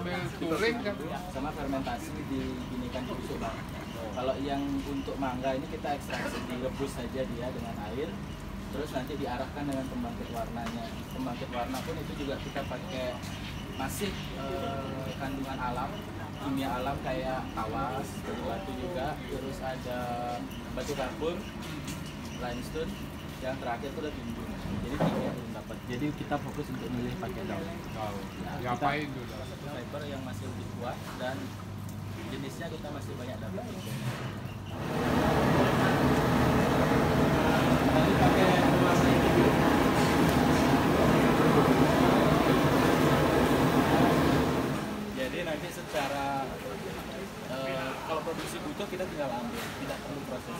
sambil touring kan. Sama fermentasi diginikan busuk Bang. Kalau yang untuk mangga ini kita ekstraksi, direbus saja dia dengan air, terus nanti diarahkan dengan pembangkit warnanya. Pembangkit warna pun itu juga kita pakai masih kandungan alam, kimia alam kayak tawas, dari batu juga, terus ada batu kapur, limestone, yang terakhir itu ada timbun. Jadi tiga belum dapat. Jadi kita fokus untuk milih pakai daun. Nah, Ngapain tuh? fiber yang masih lebih kuat dan jenisnya kita masih banyak dapat. Tadi pakai warna ini dulu. Jadi nanti secara kalau produksi butuh kita tinggal ambil, tidak perlu proses.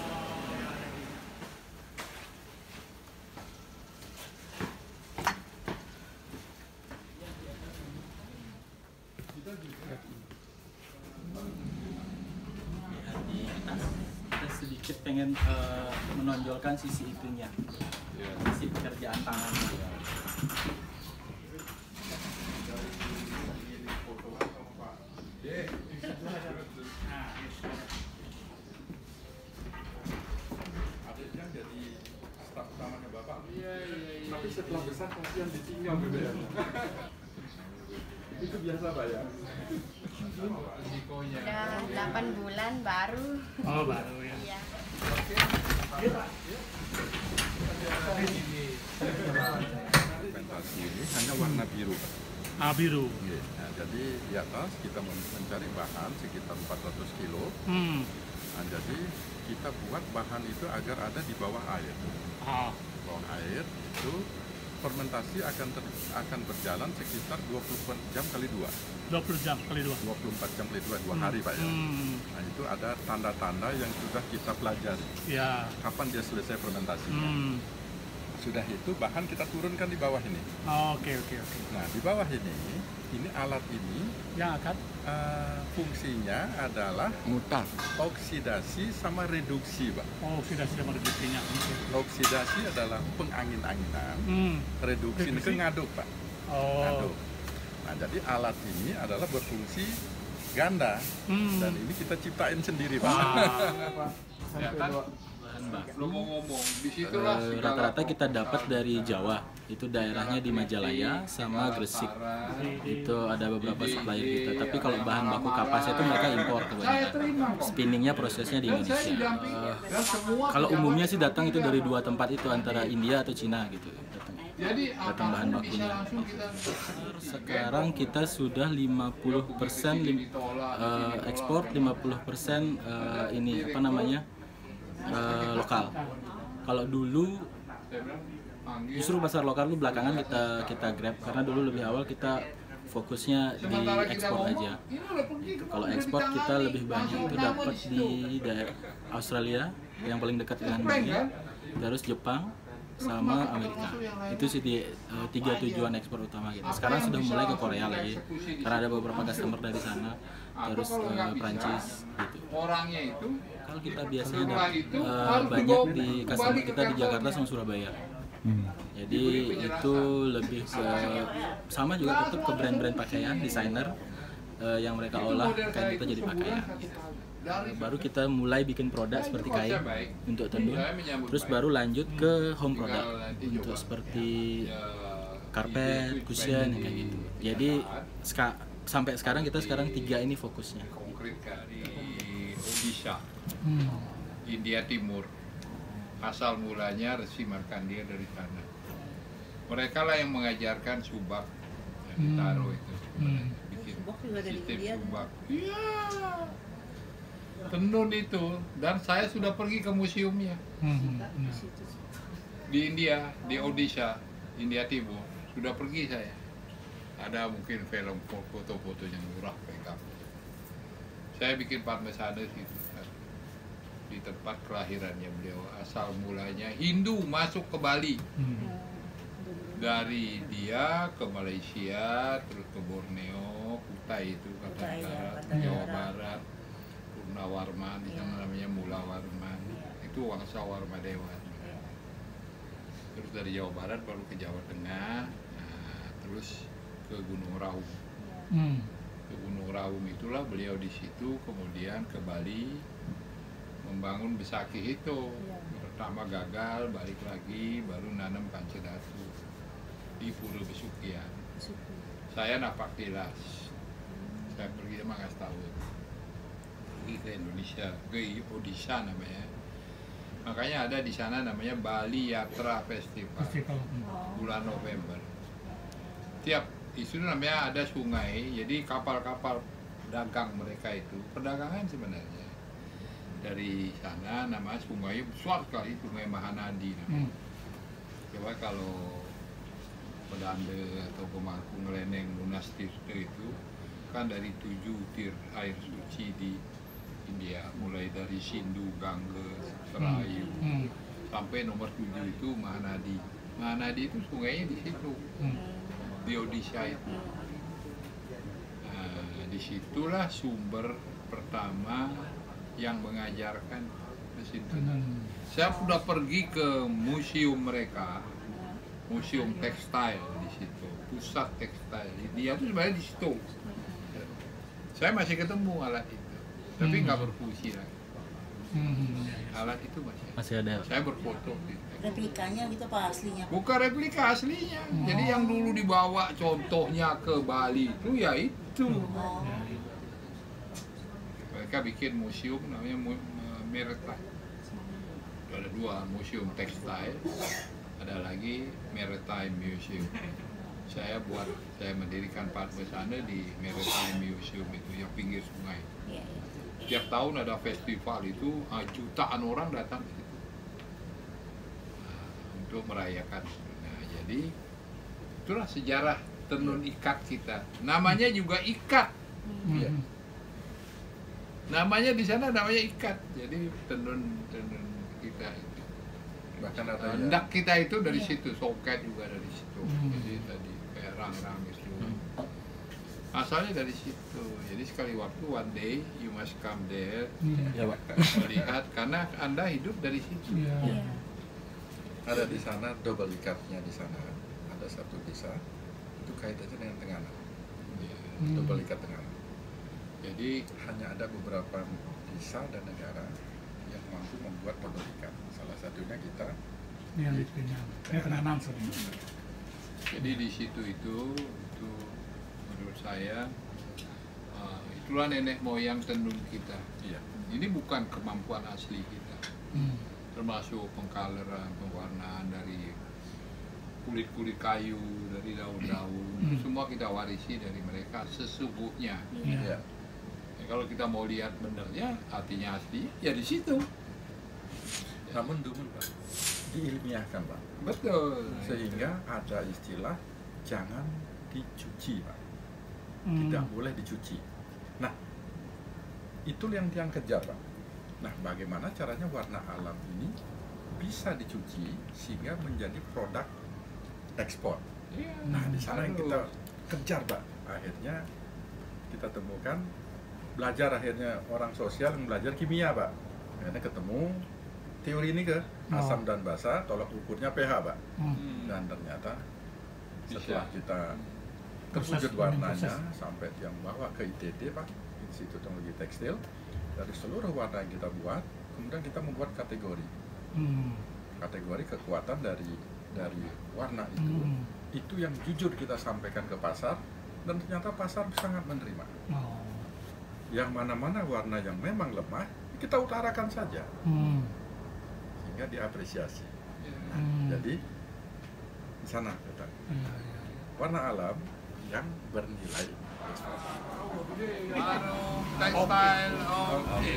Kita sedikit pengen menonjolkan sisi itunya, sisi pekerjaan tangannya. Adiknya jadi staf utamanya Bapak. Iya. Tapi setelah besar kasihan ditinggal gitu ya. Itu biasa Pak ya? Risikonya. Udah 8 bulan baru. Oh, baru ya. Iya. Fermentasi ini hanya warna biru Pak. Ah, biru. Nah, jadi di atas kita mencari bahan sekitar 400 kilo. Nah, jadi kita buat bahan itu agar ada di bawah air. Ah, Di bawah air itu fermentasi akan berjalan sekitar 24 jam kali 2. 20 jam kali 2. 24 jam kali 2 hari Pak ya. Nah, itu ada tanda-tanda yang sudah kita pelajari. Ya. Kapan dia selesai fermentasi. Sudah itu bahan kita turunkan di bawah ini. Oke. Nah, di bawah ini alat ini Yang akan fungsinya adalah Mutar. oksidasi sama reduksi, Pak. sudah reduksinya. Oksidasi adalah pengangin-anginan, reduksi itu ngaduk, Pak. Ngaduk. Nah, jadi alat ini adalah berfungsi ganda dan ini kita ciptain sendiri, Pak. Ya kan? Bahan baku Lu mau ngomong di situlah rata-rata kita dapat dari Jawa, itu daerahnya di Majalaya sama Gresik. Itu ada beberapa supplier kita. Tapi kalau bahan baku kapas itu mereka impor kebanyakan. Spinningnya prosesnya di Indonesia. Kalau umumnya sih datang itu dari dua tempat itu, antara India atau Cina gitu. Datang bahan bakunya. Sekarang kita sudah 50% ekspor, 50% ini apa namanya? Lokal. Kalau dulu justru pasar lokal itu belakangan kita grab, karena dulu lebih awal kita fokusnya di ekspor aja. Kalau ekspor kita lebih banyak itu dapat di daerah Australia yang paling dekat dengan Bali, terus Jepang sama Amerika. Itu sih tiga tujuan ekspor utama kita. Sekarang sudah mulai ke Korea lagi karena ada beberapa customer dari sana, terus Prancis gitu. orangnya itu Kalau kita biasanya banyak di customer kita di Jakarta sama Surabaya. Jadi itu lebih ke sama juga tetap ke brand-brand pakaian, desainer yang mereka olah kain kita jadi pakaian. Gitu. Baru kita mulai bikin produk seperti kain untuk tenun, terus baru lanjut ke home product untuk seperti karpet, cushion kayak gitu. Jadi sampai sekarang kita tiga ini fokusnya. konkret dari Odisha, India Timur. Asal mulanya Resi Markandeya dari sana. Mereka lah yang mengajarkan subak yang ditaruh itu. Bikin sistem subak. Iya. Tenun itu, dan saya sudah pergi ke museumnya di India, di Odisha, India Timur. Sudah pergi saya. Ada mungkin film foto-fotonya murah pegang. Saya bikin parmesane situ kan, di tempat kelahirannya beliau. Asal mulanya Hindu masuk ke Bali. Dari dia ke Malaysia, terus ke Borneo, Kutai itu Kalimantan Barat, Jawa Barat, Purnawarman, di sana namanya Mula Warman. Itu Wangsa Warmadewa. Terus dari Jawa Barat baru ke Jawa Tengah, nah, terus ke Gunung Raung. ke Gunung Raung itulah beliau di situ, kemudian ke Bali membangun Besakih itu. Pertama gagal, balik lagi, baru nanam Pancadatu di Pura Besukian. Saya napak tilas, saya pergi sama nggak tahu, pergi ke Indonesia, ke Odisha namanya. Makanya ada di sana namanya Bali Yatra Festival, bulan November. Tiap itu namanya ada sungai, jadi kapal-kapal dagang mereka itu perdagangan sebenarnya. Dari sana nama sungai besar sekali, Sungai Mahanadi namanya. Coba kalau Pedande atau Pemangku Ngeleneng Lunas Tirta itu kan dari 7 tir air suci di India, mulai dari Sindhu, Ganges, Serayu sampai nomor 7 itu Mahanadi. Mahanadi itu sungainya di situ, di Odisha itu. Nah, disitulah sumber pertama yang mengajarkan ke situ. Saya sudah pergi ke museum mereka, museum tekstil di situ, pusat tekstil. Dia tuh sebenarnya di situ. Saya masih ketemu alat itu, tapi nggak berfungsi lagi. Alat itu masih ada. Saya berfoto. Replikanya gitu apa aslinya? Bukan replika aslinya. Jadi yang dulu dibawa contohnya ke Bali itu ya itu. Mereka bikin museum namanya Maritime. Ada 2, museum tekstil, ada lagi Maritime Museum. Saya mendirikan part sana di Maritime Museum itu yang pinggir sungai. Tiap tahun ada festival itu, jutaan orang datang ke situ untuk merayakan. Nah, jadi itulah sejarah tenun ikat kita. Namanya juga ikat. Namanya di sana namanya ikat. Jadi tenun kita itu. Bahkan ada Hendak kita itu dari situ, soket juga dari situ. Jadi tadi kayak rang-rang itu. Asalnya dari situ. Jadi sekali waktu one day you must come there, melihat karena Anda hidup dari situ. ada di sana double ikatnya di sana. Ada satu desa itu kaitannya dengan Tenganan. Double ikat Tenganan. Jadi hanya ada beberapa desa dan negara yang mampu membuat double ikat. Salah satunya kita. Yang Tenganan sebenarnya. Jadi di situ itu menurut saya itulah nenek moyang tenun kita. Iya. Ini bukan kemampuan asli kita. Termasuk pengkaleran, pewarnaan dari kulit-kulit kayu, dari daun-daun, semua kita warisi dari mereka sesungguhnya. Iya. Kalau kita mau lihat benernya, artinya asli, ya di situ. Namun dulu Pak, diilmiahkan Pak. Betul. Sehingga ada istilah jangan dicuci Pak. Tidak boleh dicuci. Nah, itu yang kejar Pak. Nah, bagaimana caranya warna alam ini bisa dicuci sehingga menjadi produk ekspor. Nah, di sana yang kita kejar Pak. Akhirnya kita temukan, belajar akhirnya orang sosial yang belajar kimia Pak. Akhirnya ketemu teori ini ke asam dan basa, tolak ukurnya pH Pak. Dan ternyata setelah kita terwujud warnanya sampai yang bawa ke ITT Pak, Institut Teknologi Tekstil, dari seluruh warna yang kita buat, kemudian kita membuat kategori. Kategori kekuatan dari warna itu yang jujur kita sampaikan ke pasar, dan ternyata pasar sangat menerima. Yang mana-mana warna yang memang lemah, kita utarakan saja, sehingga diapresiasi. Jadi di sana kita warna alam yang bernilai ekspor. Tekstil, oke.